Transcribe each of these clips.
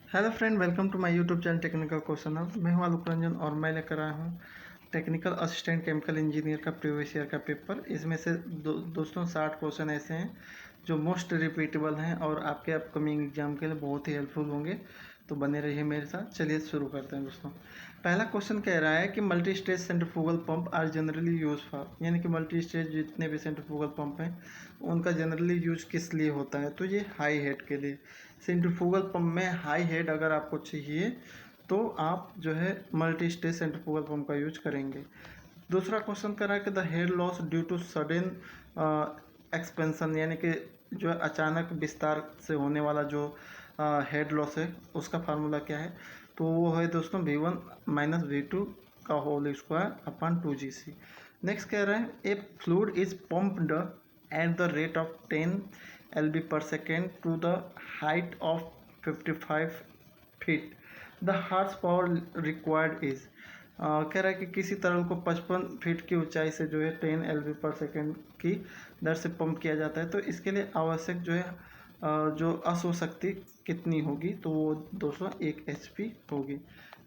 Hello friend, welcome to my YouTube channel technical question hub. मैं हूं आलोक रंजन और मैं लेकर आया हूं टेक्निकल असिस्टेंट केमिकल इंजीनियर का प्रीवियस ईयर का पेपर। इसमें से दोस्तों 60 क्वेश्चन ऐसे हैं जो मोस्ट रिपीटेबल हैं और आपके अपकमिंग एग्जाम के लिए बहुत ही हेल्पफुल होंगे। तो बने रहिए मेरे साथ। चलिए शुरू करते हैं दोस्तों। पहला क्वेश्चन कह रहा है कि multi stage centrifugal pump are generally use for, यानी कि मल्टी स्टेज जितने भी सेंट्रीफ्यूगल पंप हैं उनका जनरली यूज किस लिए होता है। तो ये हाई हेड के लिए। सेंट्रीफ्यूगल पंप में हाई हेड अगर आपको चाहिए तो आप जो है मल्टी स्टेज सेंट्रीफ्यूगल पंप का यूज करेंगे। दूसरा क्वेश्चन कर रहा है कि the head loss due to sudden expansion, यानी कि जो है अचानक विस्तार से होने वाला जो हेड लॉस है उसका फार्मूला क्या है। तो वो है दोस्तों V1 माइनस V2 का whole square upon 2GC। Next कह रहे हैं ए fluid is pumped at the rate of 10 lb per second to the height of 55 feet. The horsepower required is कह रहा है कि किसी तरल को 55 फीट की ऊंचाई से जो है 10 lb पर सेकेंड की दर से पंप किया जाता है। तो इसके लिए आवश्यक जो है जो अश्व शक्ति कितनी होगी, तो वो 201 HP होगी।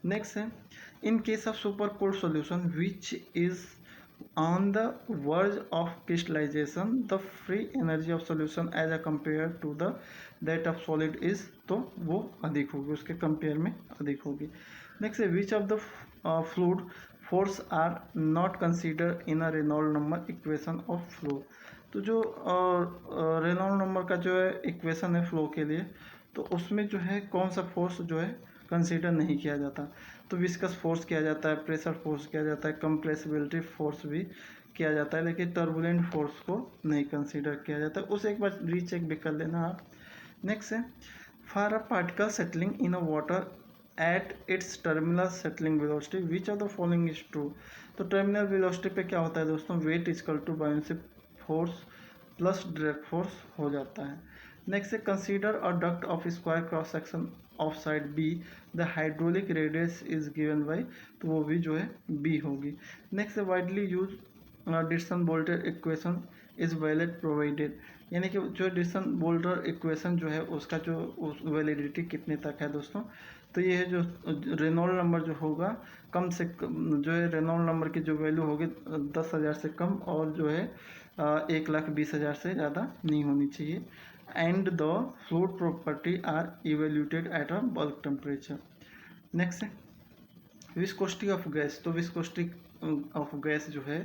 नेक्स्ट है in case of super cold solution which is on the verge of crystallization the free energy of solution as a compared to the that of solid is, तो वो अधिक होगी, उसके कंपेयर में अधिक होगी। नेक्स्ट है which of the fluid force are not consider in a Reynold number equation of flow. तो जो रेनॉल्ड नंबर का जो है इक्वेशन है फ्लो के लिए, तो उसमें जो है कौन सा फोर्स जो है कंसीडर नहीं किया जाता। तो विस्कस फोर्स किया जाता है, प्रेशर फोर्स किया जाता है, कंप्रेसिबिलिटी फोर्स भी किया जाता है, लेकिन टर्बुलेंट फोर्स को नहीं कंसीडर किया जाता। उसे एक बार रीचेक भी कर लेना आप। नेक्स्ट है for a particle settling in a water at its terminal settling velocity which of the following is true. तो टर्मिनल वेलोसिटी पे क्या होता है दोस्तों, weight equal to buoyancy force plus direct force हो जाता है। नेक्स्ट है consider a duct of square cross section of side b the hydraulic radius is given by, तो वो भी जो है बी होगी। नेक्स्ट है वाइडली यूज डिस्टन बोल्टर इक्वेशन इज वैलिड प्रोवाइडेड, यानी कि जो डिस्टन बोल्टर इक्वेशन जो है उसका जो वैलिडिटी कितने तक है दोस्तों। तो ये है जो रेनॉल्ड नंबर जो होगा कम से कम जो है रेनॉल्ड नंबर की जो वैल्यू होगी 10,000 से कम और जो है 1,20,000 से ज़्यादा नहीं होनी चाहिए। And the fluid property are evaluated at a bulk temperature. Next है विस्कोसिटी ऑफ गैस। तो विस्कोसिटी ऑफ गैस जो है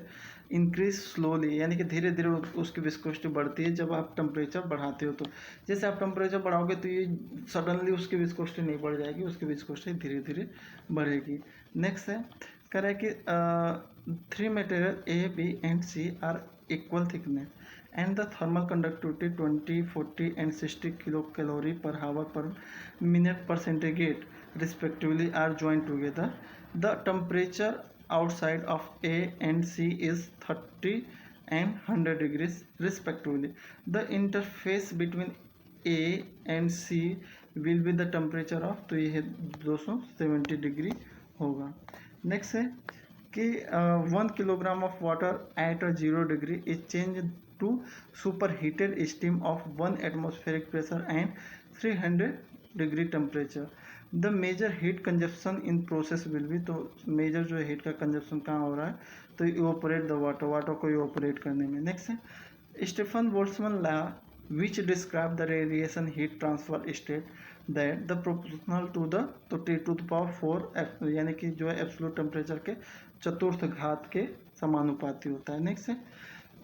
इंक्रीज स्लोली, यानी कि धीरे धीरे उसकी विस्कोसिटी बढ़ती है जब आप टेम्परेचर बढ़ाते हो। तो जैसे आप टेम्परेचर बढ़ाओगे तो ये सडनली उसकी विस्कोसिटी नहीं बढ़ जाएगी, उसकी विस्कोसिटी धीरे धीरे बढ़ेगी। नेक्स्ट है कह रहा है कि 3 material A B and C are equal thickness and the thermal conductivity 20, 40 and 60 kilocalorie per hour per minute per centigrade respectively are joined together. The temperature outside of A and C is 30 and 100 degrees respectively. The interface between A and C will be the temperature of, तो ये है 270 degree होगा। Next है कि 1 kilogram of water at a 0 degree is change to superheated steam of 1 atmospheric pressure and 300 degree temperature. The major heat consumption in process will be, तो major जो heat का consumption कहाँ हो रहा है, तो इवोपरेट द वाटर, वाटर को evaporate करने में। नेक्स्ट है Stefan Boltzmann law which describe the radiation heat transfer state that the proportional to the, तो T टू द पावर 4 यानी कि जो है एब्सोल्यूट टेम्परेचर के चतुर्थ घात के समानुपाती होता है। नेक्स्ट है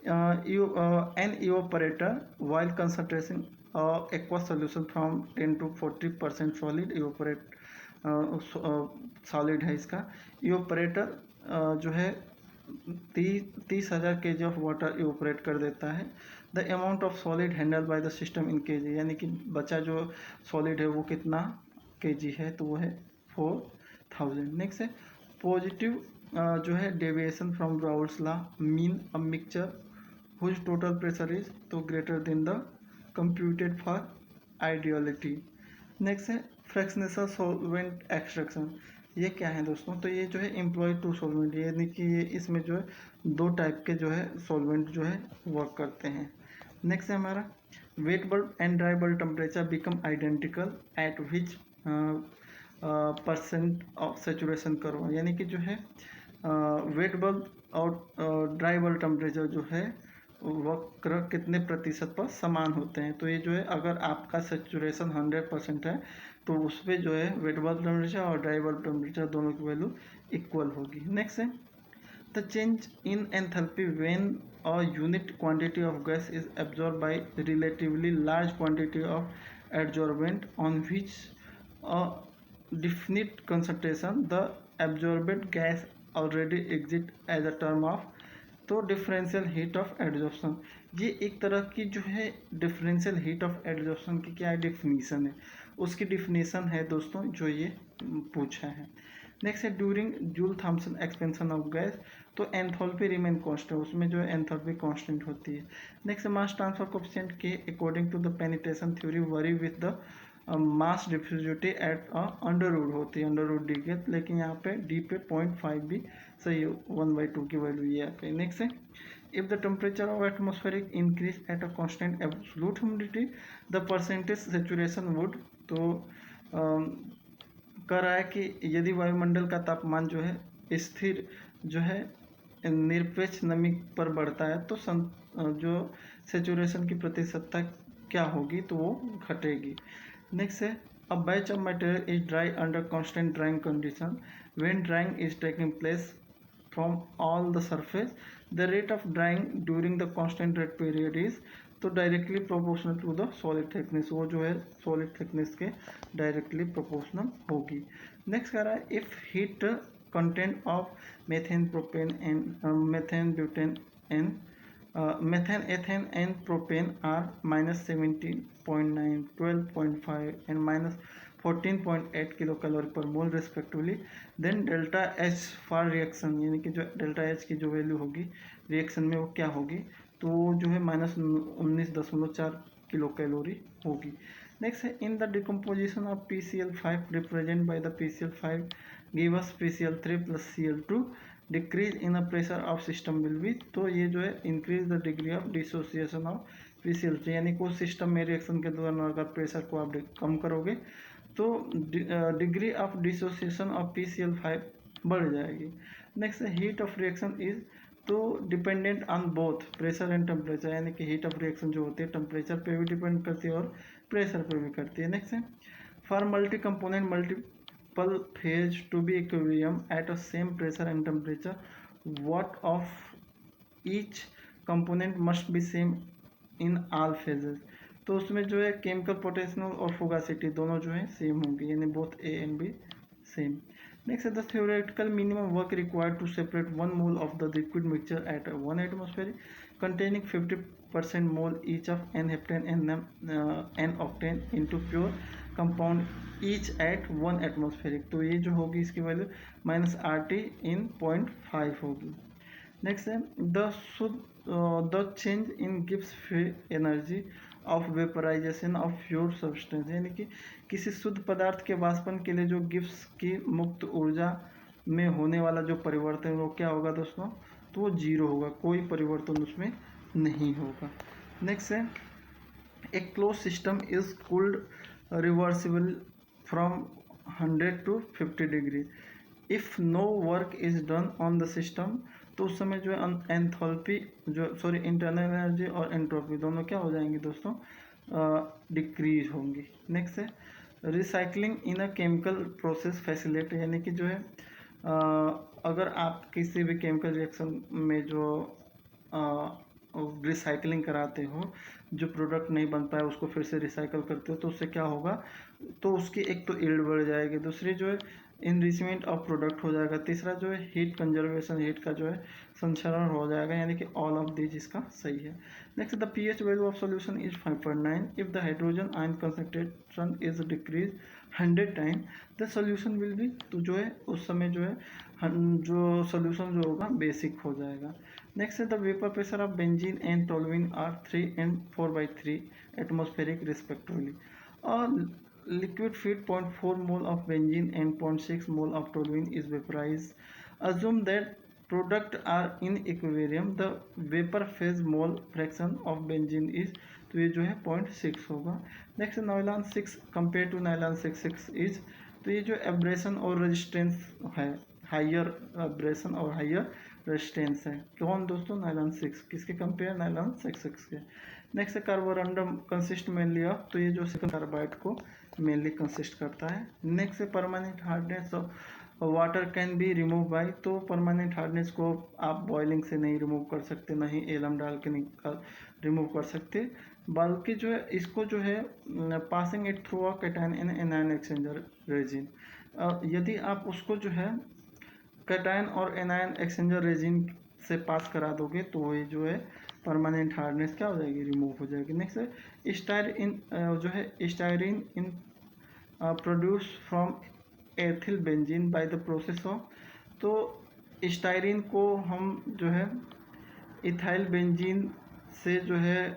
an evaporator while concentrating aqueous solution from 10 to 40% solid evaporate solid है इसका। इवोपरेटर जो है 30,000 kg ऑफ वाटर इवोपरेट कर देता है। The amount of solid handle by the system in kg, यानी कि बचा जो सॉलिड है वो कितना kg है, तो वो है 4,000। नेक्स्ट है पॉजिटिव जो है deviation from Raoult's law mean a mixture whose total pressure is तो greater than the computed for ideality। Next है फ्रैक्शनल सॉल्वेंट एक्सट्रैक्शन। ये क्या है दोस्तों, तो ये जो है एम्प्लॉय टू सॉल्वेंट, यानी कि ये इसमें जो है 2 टाइप के जो है सॉल्वेंट जो है वर्क करते हैं। नेक्स्ट है हमारा wet bulb and dry bulb temperature become identical eight which percent of saturation curve, यानी कि जो है वेट बल्ब और ड्राई बल्ब टेम्परेचर जो है वक्र कितने प्रतिशत पर समान होते हैं। तो ये जो है अगर आपका सेचुरेशन 100% है तो उस पर जो है वेट बल्ब टेम्परेचर और ड्राई बल्ब टेम्परेचर दोनों की वैल्यू इक्वल होगी। नेक्स्ट है the change in enthalpy when a unit quantity of gas is absorbed by relatively large quantity of adsorbent on which a definite concentration the absorbed gas already exists as a term of तो differential heat of adsorption, ये एक तरह की जो है differential heat of adsorption की क्या definition है, उसकी डिफिनीसन है दोस्तों जो ये पूछा है। नेक्स्ट है during Joule Thomson expansion of gas, तो एंथैल्पी रिमेन कांस्टेंट, उसमें जो है एंथैल्पी कांस्टेंट होती है। नेक्स्ट मास ट्रांसफर कोएफिशिएंट के according to the penetration theory vary with the mass diffusivity at under root होती है, अंडर रूट डी के, लेकिन यहाँ पे डी पे 0.5 भी सही है, 1/2 की वैल्यू ये आती है। नेक्स्ट है if the temperature of atmospheric increase at a constant absolute humidity the percentage saturation would, तो कह रहा है कि यदि वायुमंडल का तापमान जो है स्थिर जो है निरपेक्ष नमी पर बढ़ता है तो जो सेचुरेशन की प्रतिशतता क्या होगी, तो वो घटेगी। नेक्स्ट है a batch of material is dry under constant drying condition when drying is taking place from all the surface the rate of drying during the constant rate period is, तो directly proportional to the solid thickness, वो जो है solid thickness के directly proportional होगी। Next कह रहा है if heat content of methane propane and methane butane and methane, ethane and propane are -17.9, 12.5 and -14.8 kilocalorie per mole respectively, then delta H for reaction, यानी कि जो डेल्टा H की जो वैल्यू होगी रिएक्शन में वो क्या होगी, तो जो है -19.4 किलो कैलोरी होगी। नेक्स्ट है in the decomposition of PCl5 represent by the PCl5 give us PCl3 + Cl2 decrease in a pressure of system will be, तो ये जो है increase the degree of dissociation of PCl3, यानी कि उस system में रिएक्शन के दौरान अगर प्रेशर को आप कम करोगे तो degree of dissociation of PCl5 बढ़ जाएगी। Next heat of reaction is, तो dependent on both pressure and temperature, यानी कि हीट ऑफ रिएक्शन जो होती है टेम्परेचर पे भी डिपेंड करती है और प्रेशर पे भी करती है। नेक्स्ट है for multi component multiple phase to be equilibrium at a same pressure and temperature, what of each component must be same in all phases, तो उसमें जो है केमिकल पोटेंशियल और फुगासिटी दोनों जो है सेम होंगी, यानी both A and B same. Next है the theoretical minimum work required to separate 1 mole of the liquid mixture at 1 atmosphere containing 50% mole each of n-heptane and n-octane into pure compound each at 1 atmospheric, तो ये जो होगी इसकी value -RT in 0.5 होगी। Next है the change in Gibbs free energy of vaporization of pure substance, यानी कि किसी शुद्ध पदार्थ के वाष्पन के लिए जो गिब्स की मुक्त ऊर्जा में होने वाला जो परिवर्तन वो क्या होगा दोस्तों, तो वो जीरो होगा, कोई परिवर्तन उसमें नहीं होगा। नेक्स्ट है a close system is cooled reversible from 100 to 50 degree if no work is done on the system, तो उस समय जो है एंथैल्पी जो इंटरनल एनर्जी और एंट्रोपी दोनों क्या हो जाएंगी दोस्तों, डिक्रीज होंगी। नेक्स्ट है recycling in a chemical process facility, यानी कि जो है अगर आप किसी भी केमिकल रिएक्शन में जो रिसाइकलिंग कराते हो, जो प्रोडक्ट नहीं बन पाया उसको फिर से रिसाइकल करते हो, तो उससे क्या होगा, तो उसकी एक तो यील्ड बढ़ जाएगी, दूसरी जो है इनरिचमेंट ऑफ प्रोडक्ट हो जाएगा, तीसरा जो है हीट कंजर्वेशन, हीट का जो है संचरण हो जाएगा, यानी कि ऑल ऑफ दिस इसका सही है। Next the pH value of solution is 5.9 if the hydrogen ion concentration is decrease 100 time the solution will be, तो जो है उस समय जो है जो सॉल्यूशन जो होगा बेसिक हो जाएगा। नेक्स्ट है the vapour pressure of benzene and toluene are 3 and 4/3 atmospheric respectively और liquid feed 0.4 mole of benzene and 0.6 mole of toluene is vaporized. Assume that products are in equilibrium. The vapor phase mole fraction of benzene is तो ये जो है 0.6 होगा। Next nylon 6 compare to nylon 6 is, तो ये जो abrasion और resistance है, हाइयर एब्रेशन और हाइयर रेजिस्टेंस है। कौन दोस्तों? नायलॉन 6 किसके कंपेयर? नायलॉन 6 के। Next Carborundum consist mainly of, तो ये जो कार्बाइड को मेनली कंसिस्ट करता है। Next permanent hardness of water can be remove by, तो परमानेंट हार्डनेस को आप बॉइलिंग से नहीं रिमूव कर सकते, ना ही एलम डाल के निकाल रिमूव कर सकते, बल्कि जो है इसको जो है passing it through a cation in anion exchanger resin, यदि आप उसको जो है कैटायन और एनायन एक्सचेंजर रेजिन से पास करा दोगे तो ये जो है परमानेंट हार्डनेस क्या हो जाएगी? रिमूव हो जाएगी। नेक्स्ट है स्टायरिन, जो है styrene in produce from ethyl benzene by the process of, तो स्टायरिन को हम जो है इथाइल बेंजीन से जो है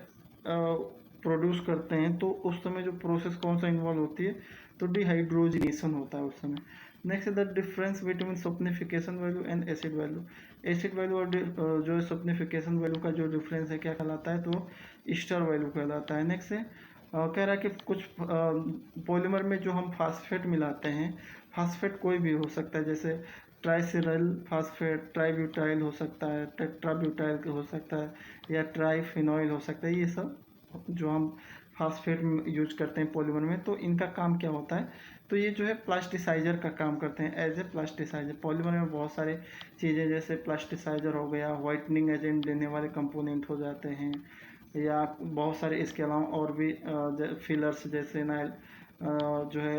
प्रोड्यूस करते हैं, तो उस समय जो प्रोसेस कौन सा इन्वॉल्व होती है? तो डिहाइड्रोजिनेशन होता है उस समय। Next the difference between saponification value and acid value, acid value और जो सप्निफिकेशन वैल्यू का जो डिफरेंस है क्या कहलाता है? तो ईस्टर वैल्यू कहलाता है। नेक्स्ट है कह रहा है कि कुछ पॉलीमर में जो हम फास्फेट मिलाते हैं, फास्फेट कोई भी हो सकता है, जैसे ट्राइसिरल फास्फेट, ट्राईब्यूटाइल हो सकता है, टेट्राब्यूटाइल हो सकता है, या ट्राईफिनॉइल हो सकता है। ये सब जो हम फास्फेट यूज करते हैं पॉलीमर में, तो इनका काम क्या होता है? तो ये जो है प्लास्टिसाइजर का काम करते हैं, एज ए प्लास्टिसाइजर। पॉलीमर में बहुत सारे चीज़ें, जैसे प्लास्टिसाइजर हो गया, वाइटनिंग एजेंट देने वाले कंपोनेंट हो जाते हैं, या बहुत सारे इसके अलावा और भी फिलर्स जैसे जो है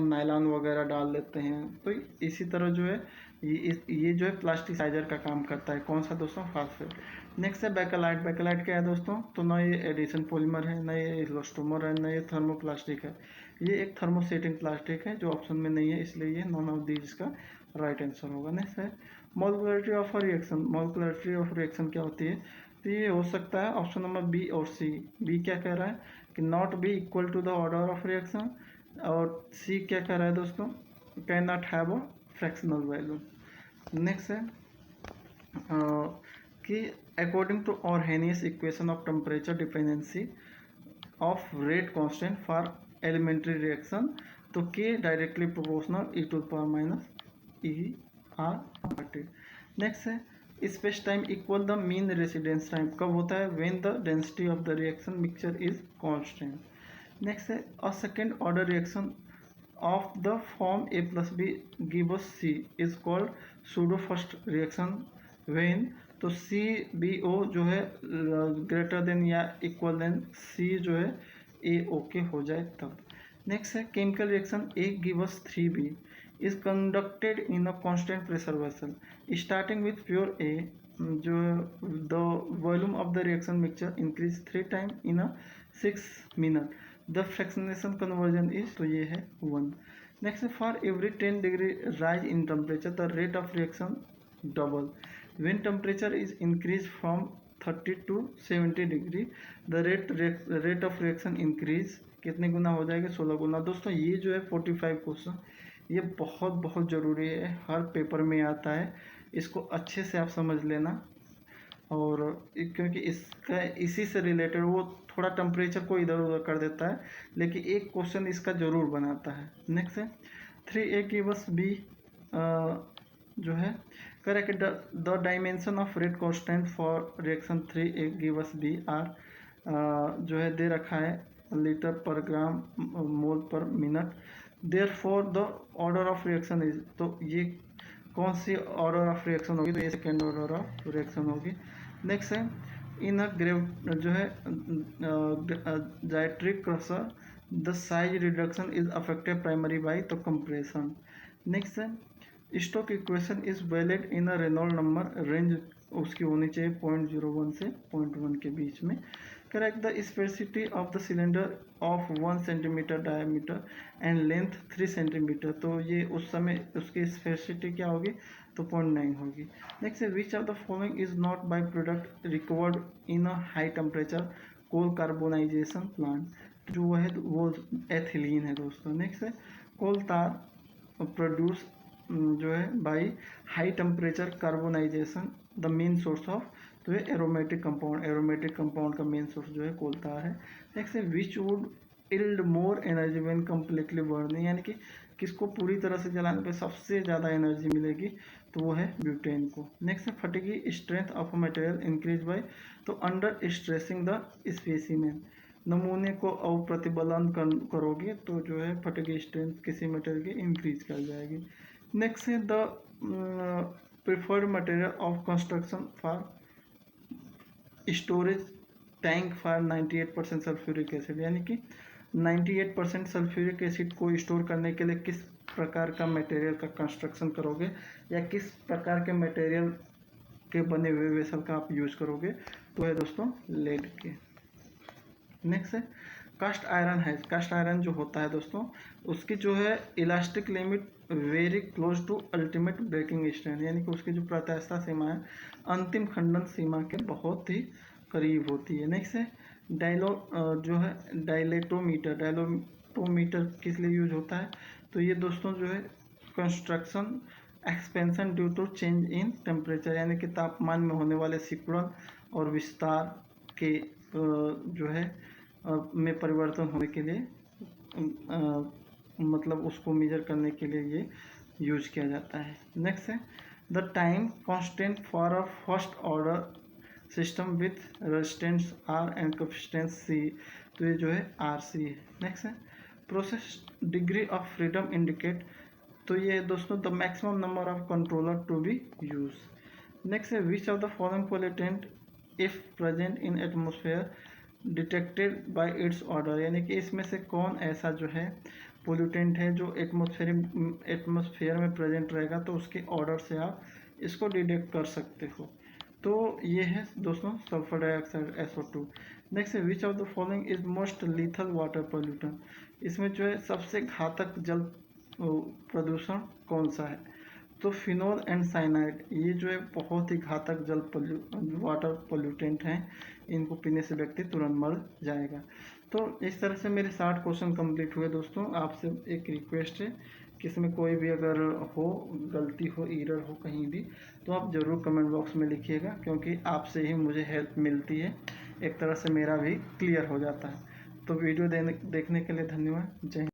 नायलॉन वगैरह डाल लेते हैं। तो इसी तरह जो है ये जो है प्लास्टिसाइजर का काम करता है। कौन सा दोस्तों? फास्फेट। नेक्स्ट है बेकेलाइट। बेकेलाइट क्या है दोस्तों? तो ना ये एडिशन पॉलीमर है, ना ये इलास्टोमर है, ना ये थर्मोप्लास्टिक है। ये एक थर्मोसेटिंग प्लास्टिक है जो ऑप्शन में नहीं है, इसलिए ये नॉन ऑफ दीज का राइट आंसर होगा। नेक्स्ट है मॉलिक्युलरिटी ऑफ रिएक्शन। मॉलिक्युलरिटी ऑफ रिएक्शन क्या होती है? तो ये हो सकता है ऑप्शन नंबर बी और सी। बी क्या कह रहा है कि not be equal to the order of reaction, और सी क्या कह रहा है दोस्तों? Can not have a fractional value. Next है कि according to Arrhenius equation of temperature dependency of rate constant for elementary reaction, तो k directly proportional e to power minus E R T. Next है space time equal the mean residence time कब होता है? When the density of the reaction mixture is constant. Next है a second order reaction of the form A plus B give us C is called pseudo first reaction when, तो C B O जो है greater than या equal than C जो है ए ओ के हो जाए तब। नेक्स्ट है chemical reaction A give us 3b is conducted in a constant pressure vessel starting with pure A, जो the volume of the reaction mixture increase 3 times in a 6 minute, the fractionation conversion is, तो ये है 1। next for every 10 degree rise in temperature the rate of reaction double, when temperature is increased from 30 to 70 degree the rate of reaction increase कितने गुना हो जाएगा? 16 गुना। दोस्तों ये जो है 45 क्वेश्चन, ये बहुत बहुत ज़रूरी है, हर पेपर में आता है, इसको अच्छे से आप समझ लेना। और क्योंकि इसका इसी से रिलेटेड वो थोड़ा टेम्परेचर को इधर उधर कर देता है, लेकिन एक क्वेश्चन इसका ज़रूर बनाता है। नेक्स्ट है 3a गिवस बी, जो है correct the dimension of rate constant for reaction 3a gives B R, जो है दे रखा है लीटर पर gram mole per minute, therefore the order of reaction is, तो ये कौन सी ऑर्डर ऑफ रिएक्शन होगी? तो ये सेकेंड ऑर्डर ऑफ रिएक्शन होगी। नेक्स्ट है इन अ ग्रेव जो है gyratory crusher the size reduction is affected primary by the compression. Next है Stoke equation is valid in a Reynold number, range उसकी होनी चाहिए 0.01 से 0.1 के बीच में। Correct the sphericity of the cylinder of 1 centimetre diameter and length 3 centimetre, तो ये उस समय उसकी स्पेसिटी क्या होगी? तो 0.9 होगी। नेक्स्ट है which of the following is not by product recovered in a high temperature coal carbonization plant, जो वो है वो एथिलीन है दोस्तों। नेक्स्ट है कोल तार प्रोड्यूस जो है by high temperature carbonisation the main source of तो ये एरोमेटिक कंपाउंड का मेन सोर्स जो है कोलतार है। नेक्स्ट है which would yield more energy when completely burning, यानी कि किसको पूरी तरह से जलाने पे सबसे ज़्यादा एनर्जी मिलेगी, तो वो है ब्यूटेन को। नेक्स्ट है fatigue strength of a material increase by, तो अंडर स्ट्रेसिंग द स्पेसिमेन, नमूने को अप्रतिबलन करोगे तो जो है फटीगी स्ट्रेंथ किसी मटेरियल की इंक्रीज कर जाएगी। नेक्स्ट है the preferred material of construction for storage tank for 98% sulphuric acid, यानी कि 98% सल्फ्यूरिक एसिड को स्टोर करने के लिए किस प्रकार का मटेरियल का कंस्ट्रक्शन करोगे या किस प्रकार के मटेरियल के बने हुए वेसल का आप यूज करोगे, तो है दोस्तों लेड के। नेक्स्ट है कास्ट आयरन है। कास्ट आयरन जो होता है दोस्तों, उसकी जो है elastic limit very close to ultimate breaking strength, यानी कि उसकी जो प्रत्यास्था सीमा है अंतिम खंडन सीमा के बहुत ही करीब होती है। नेक्स्ट है डायलेटोमीटर किस लिए यूज होता है, तो ये दोस्तों जो है construction expansion due to change in temperature, यानी कि तापमान में होने वाले सिकुड़न और विस्तार के जो है में परिवर्तन होने के लिए मतलब उसको मेजर करने के लिए ये यूज किया जाता है। नेक्स्ट है the time constant for a first order system with resistance R and capacitance C, तो ये जो है आर सी है। नेक्स्ट है process degree of freedom indicate, तो ये दोस्तों the maximum number of controller to be use. Next है which of the following pollutant if present in atmosphere detected by its order, यानी कि इसमें से कौन ऐसा जो है पोल्यूटेंट है जो एटमोसफेयर में प्रेजेंट रहेगा तो उसके ऑर्डर से आप इसको डिटेक्ट कर सकते हो, तो ये है दोस्तों सल्फर डाइऑक्साइड SO2। नेक्स्ट है which of the following is most lethal water pollutant, इसमें जो है सबसे घातक जल प्रदूषण कौन सा है, तो फिनोल एंड साइनाइड, ये जो है बहुत ही घातक वाटर पोल्यूटेंट हैं, इनको पीने से व्यक्ति तुरंत मर जाएगा। तो इस तरह से मेरे 60 क्वेश्चन कंप्लीट हुए दोस्तों। आपसे एक रिक्वेस्ट है कि इसमें कोई भी अगर हो गलती हो एरर हो कहीं भी, तो आप ज़रूर कमेंट बॉक्स में लिखिएगा, क्योंकि आपसे ही मुझे हेल्प मिलती है, एक तरह से मेरा भी क्लियर हो जाता है। तो वीडियो देखने के लिए धन्यवाद। जय हिंद।